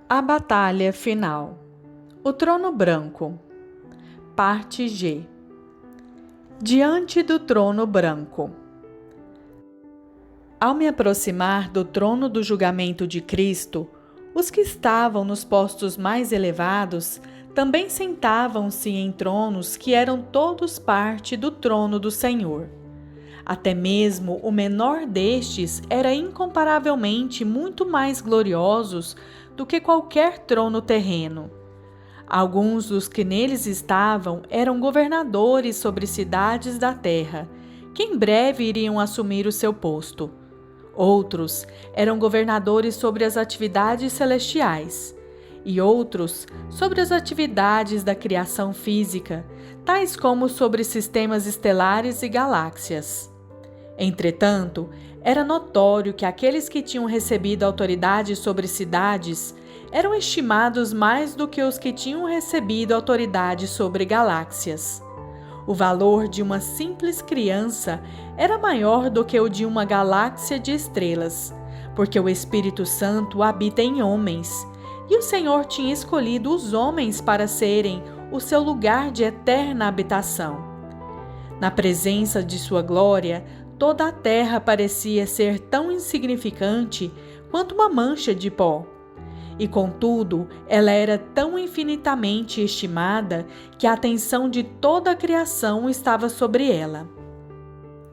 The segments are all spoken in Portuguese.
A batalha final. O trono branco. Parte G. Diante do trono branco. Ao me aproximar do trono do julgamento de Cristo, os que estavam nos postos mais elevados também sentavam-se em tronos que eram todos parte do trono do Senhor. Até mesmo o menor destes era incomparavelmente muito mais gloriosos do que qualquer trono terreno. Alguns dos que neles estavam eram governadores sobre cidades da terra, que em breve iriam assumir o seu posto. Outros eram governadores sobre as atividades celestiais, e outros sobre as atividades da criação física, tais como sobre sistemas estelares e galáxias. Entretanto, era notório que aqueles que tinham recebido autoridade sobre cidades eram estimados mais do que os que tinham recebido autoridade sobre galáxias. O valor de uma simples criança era maior do que o de uma galáxia de estrelas, porque o Espírito Santo habita em homens, e o Senhor tinha escolhido os homens para serem o seu lugar de eterna habitação. Na presença de sua glória, toda a terra parecia ser tão insignificante quanto uma mancha de pó. E, contudo, ela era tão infinitamente estimada que a atenção de toda a criação estava sobre ela.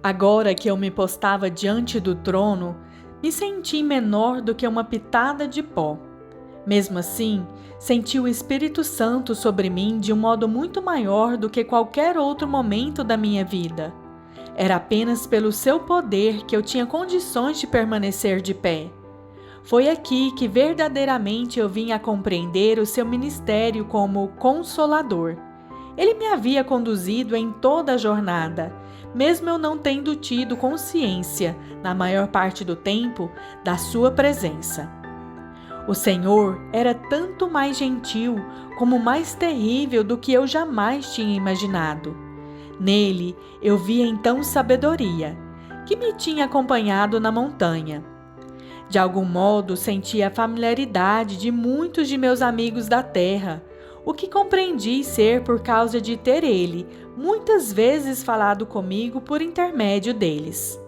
Agora que eu me postava diante do trono, me senti menor do que uma pitada de pó. Mesmo assim, senti o Espírito Santo sobre mim de um modo muito maior do que qualquer outro momento da minha vida. Era apenas pelo seu poder que eu tinha condições de permanecer de pé. Foi aqui que verdadeiramente eu vim a compreender o seu ministério como Consolador. Ele me havia conduzido em toda a jornada, mesmo eu não tendo tido consciência, na maior parte do tempo, da sua presença. O Senhor era tanto mais gentil como mais terrível do que eu jamais tinha imaginado. Nele eu vi então sabedoria, que me tinha acompanhado na montanha. De algum modo senti a familiaridade de muitos de meus amigos da terra, o que compreendi ser por causa de ter ele muitas vezes falado comigo por intermédio deles.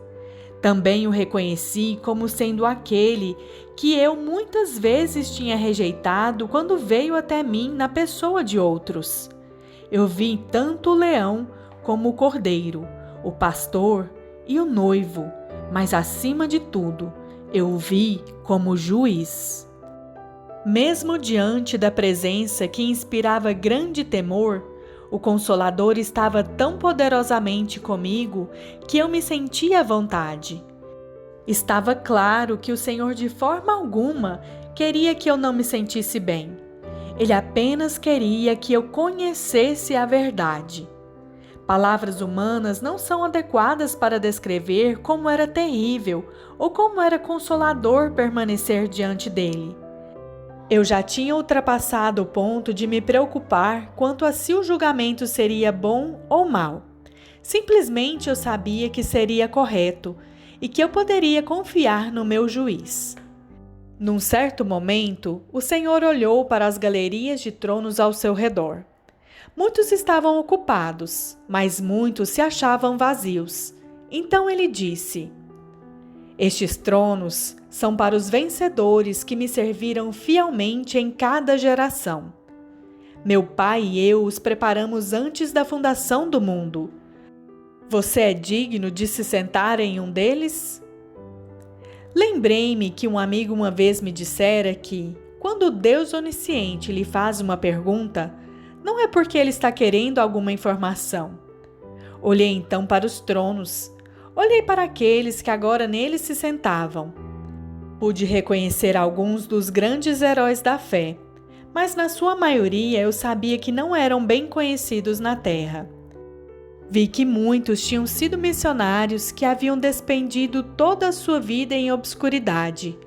Também o reconheci como sendo aquele que eu muitas vezes tinha rejeitado quando veio até mim na pessoa de outros. Eu vi tanto o leão como o cordeiro, o pastor e o noivo, mas acima de tudo, eu o vi como juiz. Mesmo diante da presença que inspirava grande temor, o Consolador estava tão poderosamente comigo que eu me sentia à vontade. Estava claro que o Senhor de forma alguma queria que eu não me sentisse bem. Ele apenas queria que eu conhecesse a verdade. Palavras humanas não são adequadas para descrever como era terrível ou como era consolador permanecer diante dele. Eu já tinha ultrapassado o ponto de me preocupar quanto a se o julgamento seria bom ou mau. Simplesmente eu sabia que seria correto e que eu poderia confiar no meu juiz. Num certo momento, o Senhor olhou para as galerias de tronos ao seu redor. Muitos estavam ocupados, mas muitos se achavam vazios. Então ele disse: "Estes tronos são para os vencedores que me serviram fielmente em cada geração. Meu pai e eu os preparamos antes da fundação do mundo. Você é digno de se sentar em um deles?" Lembrei-me que um amigo uma vez me dissera que, quando Deus onisciente lhe faz uma pergunta, não é porque ele está querendo alguma informação. Olhei então para os tronos. Olhei para aqueles que agora neles se sentavam. Pude reconhecer alguns dos grandes heróis da fé, mas na sua maioria eu sabia que não eram bem conhecidos na terra. Vi que muitos tinham sido missionários que haviam despendido toda a sua vida em obscuridade.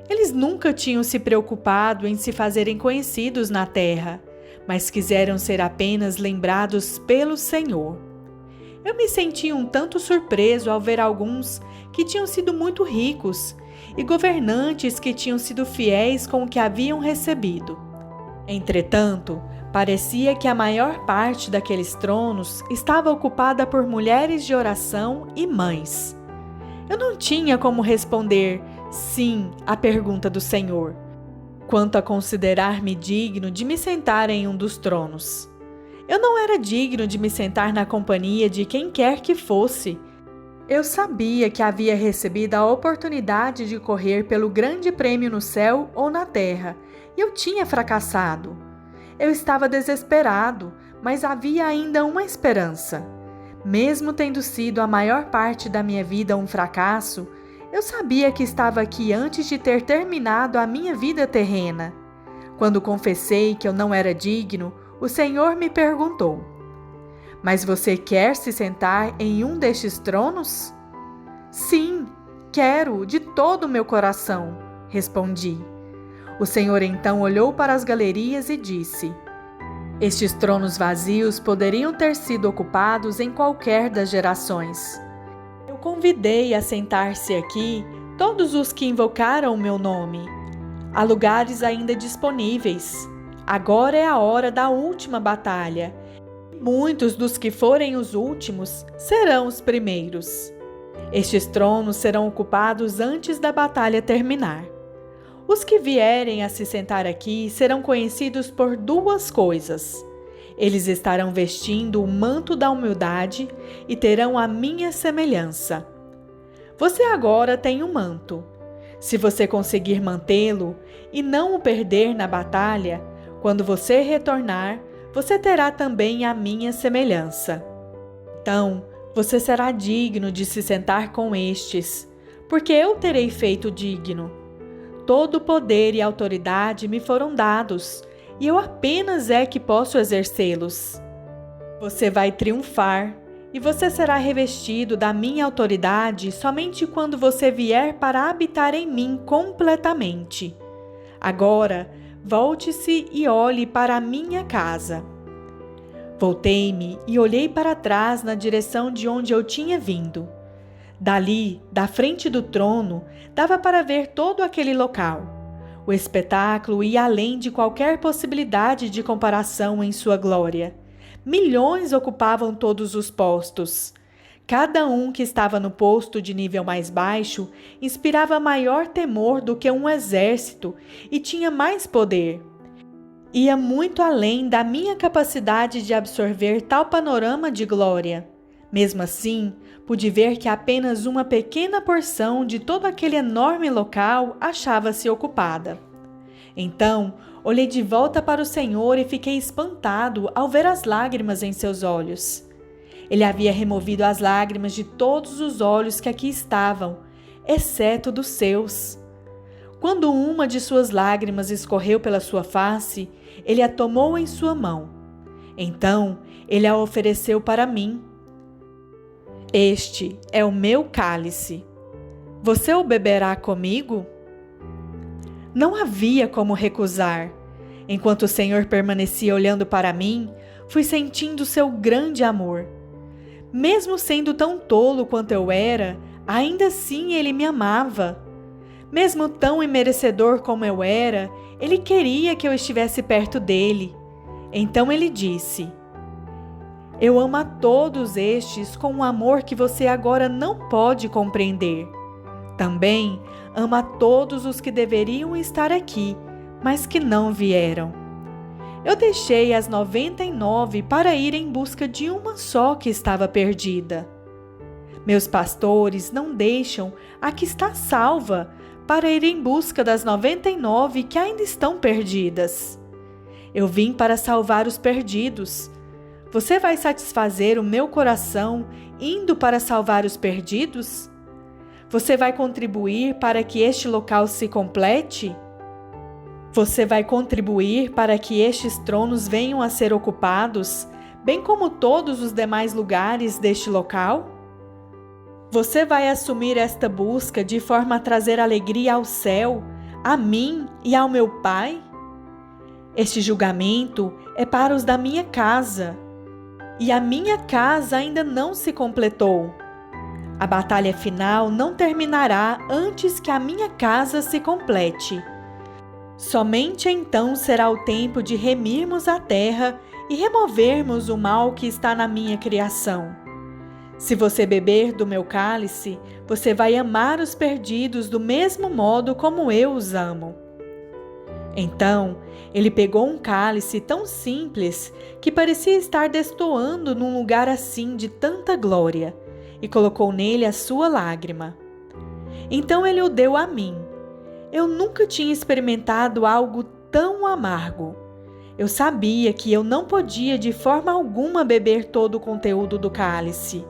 Eles nunca tinham se preocupado em se fazerem conhecidos na terra, mas quiseram ser apenas lembrados pelo Senhor. Eu me senti um tanto surpreso ao ver alguns que tinham sido muito ricos e governantes que tinham sido fiéis com o que haviam recebido. Entretanto, parecia que a maior parte daqueles tronos estava ocupada por mulheres de oração e mães. Eu não tinha como responder sim à pergunta do Senhor, quanto a considerar-me digno de me sentar em um dos tronos. Eu não era digno de me sentar na companhia de quem quer que fosse. Eu sabia que havia recebido a oportunidade de correr pelo grande prêmio no céu ou na terra, e eu tinha fracassado. Eu estava desesperado, mas havia ainda uma esperança. Mesmo tendo sido a maior parte da minha vida um fracasso, eu sabia que estava aqui antes de ter terminado a minha vida terrena. Quando confessei que eu não era digno, o Senhor me perguntou: mas você quer se sentar em um destes tronos? Sim, quero, de todo o meu coração, respondi. O Senhor então olhou para as galerias e disse: estes tronos vazios poderiam ter sido ocupados em qualquer das gerações. Eu convidei a sentar-se aqui todos os que invocaram o meu nome. Há lugares ainda disponíveis. Agora é a hora da última batalha. Muitos dos que forem os últimos serão os primeiros. Estes tronos serão ocupados antes da batalha terminar. Os que vierem a se sentar aqui serão conhecidos por duas coisas. Eles estarão vestindo o manto da humildade e terão a minha semelhança. Você agora tem um manto. Se você conseguir mantê-lo e não o perder na batalha, quando você retornar, você terá também a minha semelhança. Então, você será digno de se sentar com estes, porque eu terei feito digno. Todo o poder e autoridade me foram dados, e eu apenas é que posso exercê-los. Você vai triunfar, e você será revestido da minha autoridade somente quando você vier para habitar em mim completamente. Agora, volte-se e olhe para a minha casa. Voltei-me e olhei para trás na direção de onde eu tinha vindo. Dali, da frente do trono, dava para ver todo aquele local. O espetáculo ia além de qualquer possibilidade de comparação em sua glória. Milhões ocupavam todos os postos. Cada um que estava no posto de nível mais baixo inspirava maior temor do que um exército e tinha mais poder. Ia muito além da minha capacidade de absorver tal panorama de glória. Mesmo assim, pude ver que apenas uma pequena porção de todo aquele enorme local achava-se ocupada. Então, olhei de volta para o Senhor e fiquei espantado ao ver as lágrimas em seus olhos. Ele havia removido as lágrimas de todos os olhos que aqui estavam, exceto dos seus. Quando uma de suas lágrimas escorreu pela sua face, ele a tomou em sua mão. Então, ele a ofereceu para mim. Este é o meu cálice. Você o beberá comigo? Não havia como recusar. Enquanto o Senhor permanecia olhando para mim, fui sentindo seu grande amor. Mesmo sendo tão tolo quanto eu era, ainda assim ele me amava. Mesmo tão imerecedor como eu era, ele queria que eu estivesse perto dele. Então ele disse: eu amo a todos estes com um amor que você agora não pode compreender. Também amo a todos os que deveriam estar aqui, mas que não vieram. Eu deixei as 99 para ir em busca de uma só que estava perdida. Meus pastores não deixam a que está salva para ir em busca das 99 que ainda estão perdidas. Eu vim para salvar os perdidos. Você vai satisfazer o meu coração indo para salvar os perdidos? Você vai contribuir para que este local se complete? Você vai contribuir para que estes tronos venham a ser ocupados, bem como todos os demais lugares deste local? Você vai assumir esta busca de forma a trazer alegria ao céu, a mim e ao meu Pai? Este julgamento é para os da minha casa, e a minha casa ainda não se completou. A batalha final não terminará antes que a minha casa se complete. Somente então será o tempo de remirmos a terra e removermos o mal que está na minha criação. Se você beber do meu cálice, você vai amar os perdidos do mesmo modo como eu os amo. Então, ele pegou um cálice tão simples que parecia estar destoando num lugar assim de tanta glória, e colocou nele a sua lágrima. Então ele o deu a mim. Eu nunca tinha experimentado algo tão amargo. Eu sabia que eu não podia de forma alguma beber todo o conteúdo do cálice,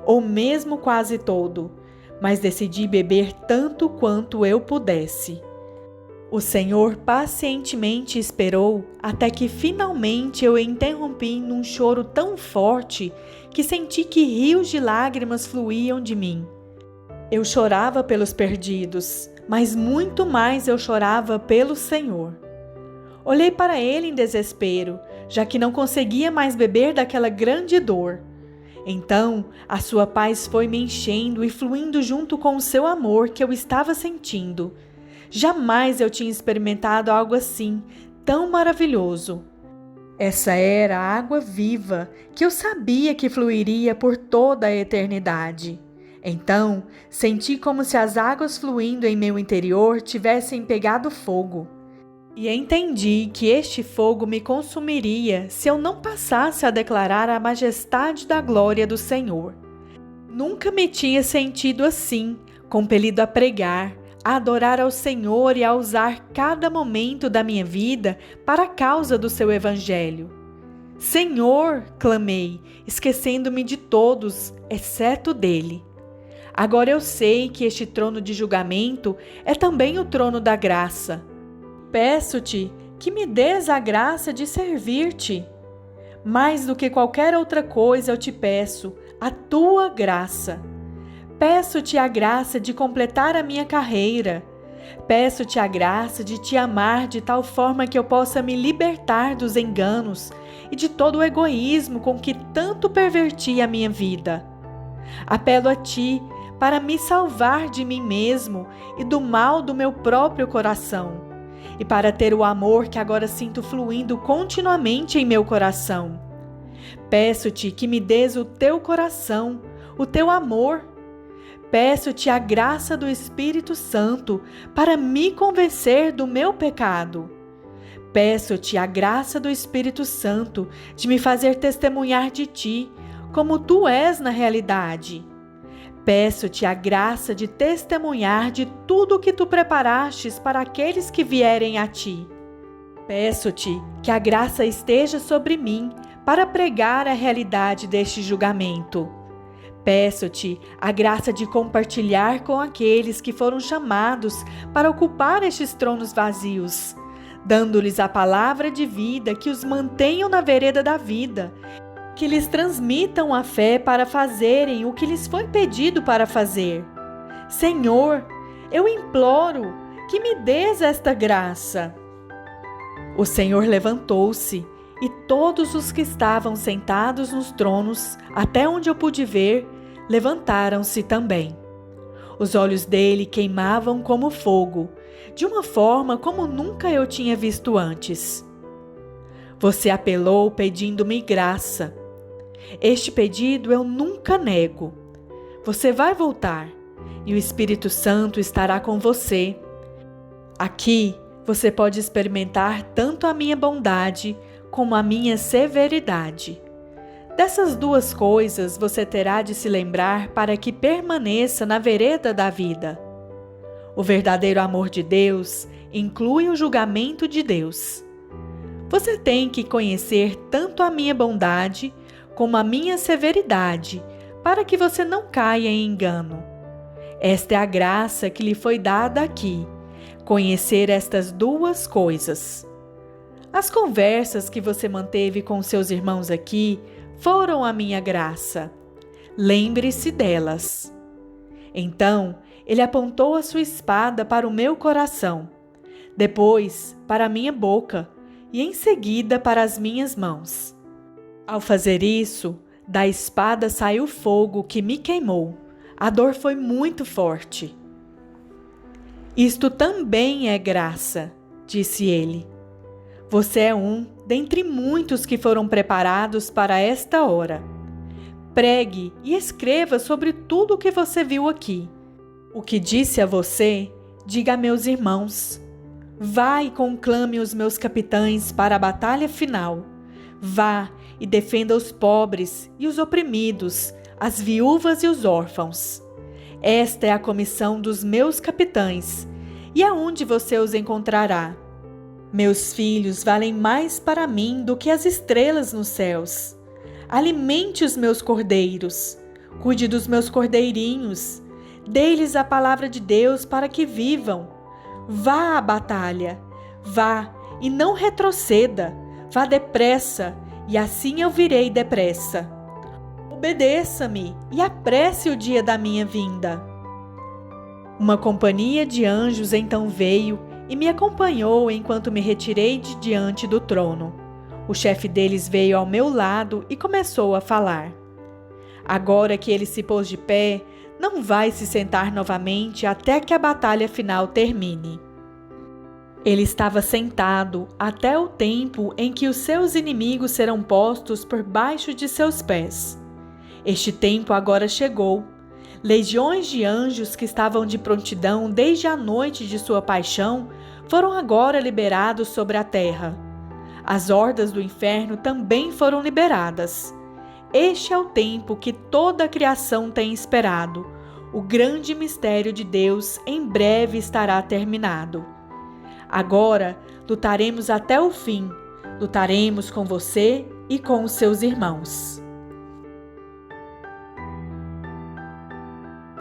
ou mesmo quase todo, mas decidi beber tanto quanto eu pudesse. O Senhor pacientemente esperou até que finalmente eu interrompi num choro tão forte que senti que rios de lágrimas fluíam de mim. Eu chorava pelos perdidos, mas muito mais eu chorava pelo Senhor. Olhei para ele em desespero, já que não conseguia mais beber daquela grande dor. Então, a sua paz foi me enchendo e fluindo junto com o seu amor que eu estava sentindo. Jamais eu tinha experimentado algo assim, tão maravilhoso. Essa era a água viva que eu sabia que fluiria por toda a eternidade. Então, senti como se as águas fluindo em meu interior tivessem pegado fogo. E entendi que este fogo me consumiria se eu não passasse a declarar a majestade da glória do Senhor. Nunca me tinha sentido assim, compelido a pregar, a adorar ao Senhor e a usar cada momento da minha vida para a causa do seu Evangelho. Senhor, clamei, esquecendo-me de todos, exceto dele. Agora eu sei que este trono de julgamento é também o trono da graça. Peço-te que me dês a graça de servir-te. Mais do que qualquer outra coisa eu te peço, a tua graça. Peço-te a graça de completar a minha carreira. Peço-te a graça de te amar de tal forma que eu possa me libertar dos enganos e de todo o egoísmo com que tanto perverti a minha vida. Apelo a ti para me salvar de mim mesmo e do mal do meu próprio coração, e para ter o amor que agora sinto fluindo continuamente em meu coração. Peço-te que me dês o teu coração, o teu amor. Peço-te a graça do Espírito Santo para me convencer do meu pecado. Peço-te a graça do Espírito Santo de me fazer testemunhar de ti, como tu és na realidade. Peço-te a graça de testemunhar de tudo o que tu preparastes para aqueles que vierem a ti. Peço-te que a graça esteja sobre mim para pregar a realidade deste julgamento. Peço-te a graça de compartilhar com aqueles que foram chamados para ocupar estes tronos vazios, dando-lhes a palavra de vida que os mantenham na vereda da vida, que lhes transmitam a fé para fazerem o que lhes foi pedido para fazer. Senhor, eu imploro que me dês esta graça. O Senhor levantou-se e todos os que estavam sentados nos tronos, até onde eu pude ver, levantaram-se também. Os olhos dele queimavam como fogo, de uma forma como nunca eu tinha visto antes. Você apelou pedindo-me graça. Este pedido eu nunca nego. Você vai voltar e o Espírito Santo estará com você. Aqui você pode experimentar tanto a minha bondade como a minha severidade. Dessas duas coisas você terá de se lembrar para que permaneça na vereda da vida. O verdadeiro amor de Deus inclui o julgamento de Deus. Você tem que conhecer tanto a minha bondade como a minha severidade, para que você não caia em engano. Esta é a graça que lhe foi dada aqui, conhecer estas duas coisas. As conversas que você manteve com seus irmãos aqui foram a minha graça. Lembre-se delas. Então, ele apontou a sua espada para o meu coração, depois para a minha boca e em seguida para as minhas mãos. Ao fazer isso, da espada saiu fogo que me queimou, A dor foi muito forte. Isto também é graça, disse ele. Você é um dentre muitos que foram preparados para esta hora. Pregue e escreva sobre tudo o que você viu aqui. O que disse a você, diga a meus irmãos. Vá e conclame os meus capitães para a batalha final. Vá e defenda os pobres e os oprimidos, as viúvas e os órfãos. Esta é a comissão dos meus capitães. E aonde você os encontrará? Meus filhos valem mais para mim do que as estrelas nos céus. Alimente os meus cordeiros. Cuide dos meus cordeirinhos. Dê-lhes a palavra de Deus para que vivam. Vá à batalha. Vá e não retroceda. Vá depressa e assim eu virei depressa. Obedeça-me e apresse o dia da minha vinda. Uma companhia de anjos então veio e me acompanhou enquanto me retirei de diante do trono. O chefe deles veio ao meu lado e começou a falar. Agora que ele se pôs de pé, não vai se sentar novamente até que a batalha final termine. Ele estava sentado até o tempo em que os seus inimigos serão postos por baixo de seus pés. Este tempo agora chegou. Legiões de anjos que estavam de prontidão desde a noite de sua paixão foram agora liberados sobre a terra. As hordas do inferno também foram liberadas. Este é o tempo que toda a criação tem esperado. O grande mistério de Deus em breve estará terminado. Agora lutaremos até o fim. Lutaremos com você e com os seus irmãos.